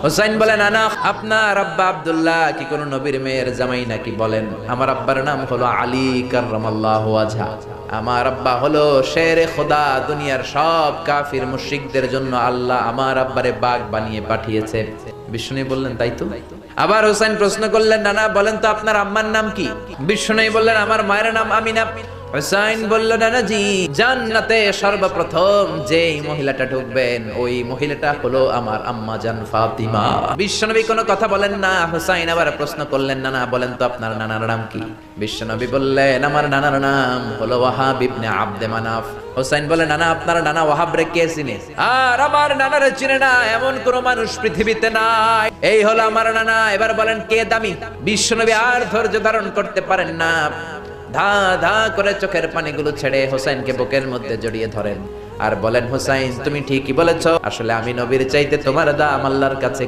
হুসাইন বলে নানা আপনার আব্বা আব্দুল্লাহ কি কোন নবীর মেয়ের জামাই নাকি বলেন? আমার আব্বার নাম হলো আলী কাররামাল্লাহু ওয়াজহা। আমার আব্বা হলো শেরে খোদা, দুনিয়ার সব কাফির মুশরিকদের জন্য আল্লাহ আমার আব্বারে বাঘ বানিয়ে পাঠিয়েছে। বিষ্ণু বললেন তাই তো। আবার হুসাইন প্রশ্ন করলেন নানা বলেন তো আপনার আম্মার নাম কি? বিষ্ণু বললেন আমার মায়ের নাম আমিনা। হুসাইন বলল নানাজি জান্নাতে সর্বপ্রথম যেই মহিলাটা ঢুকবেন ওই মহিলাটা হলো আমার আম্মা জান ফাতিমা। বিশ্বনবী কোনো কথা বলেন না। হুসাইন আবার প্রশ্ন করলেন নানা বলেন তো আপনার নানার নাম কি? বিশ্বনবী বললেন আমার নানার নাম হলো ওয়াহাব ইবনে আব্দে মানাফ। হুসাইন বলে নানা আপনার নানা ওয়াহাব রে কে চিনে? আর আমার নানারে চিনে না এমন কোন মানুষ পৃথিবীতে নাই। এই হলো আমার নানা। এবার বলেন কে দামি? বিশ্বনবী আর ধৈর্য ধারণ করতে পারেন না, ধা ধা করে চোখের পানিগুলো ছেড়ে হুসাইনকে বুকের মধ্যে জড়িয়ে ধরেন আর বলেন হুসাইন তুমি ঠিকই বলেছো, আসলে আমি নবীর চাইতে তোমার দাম আল্লাহর কাছে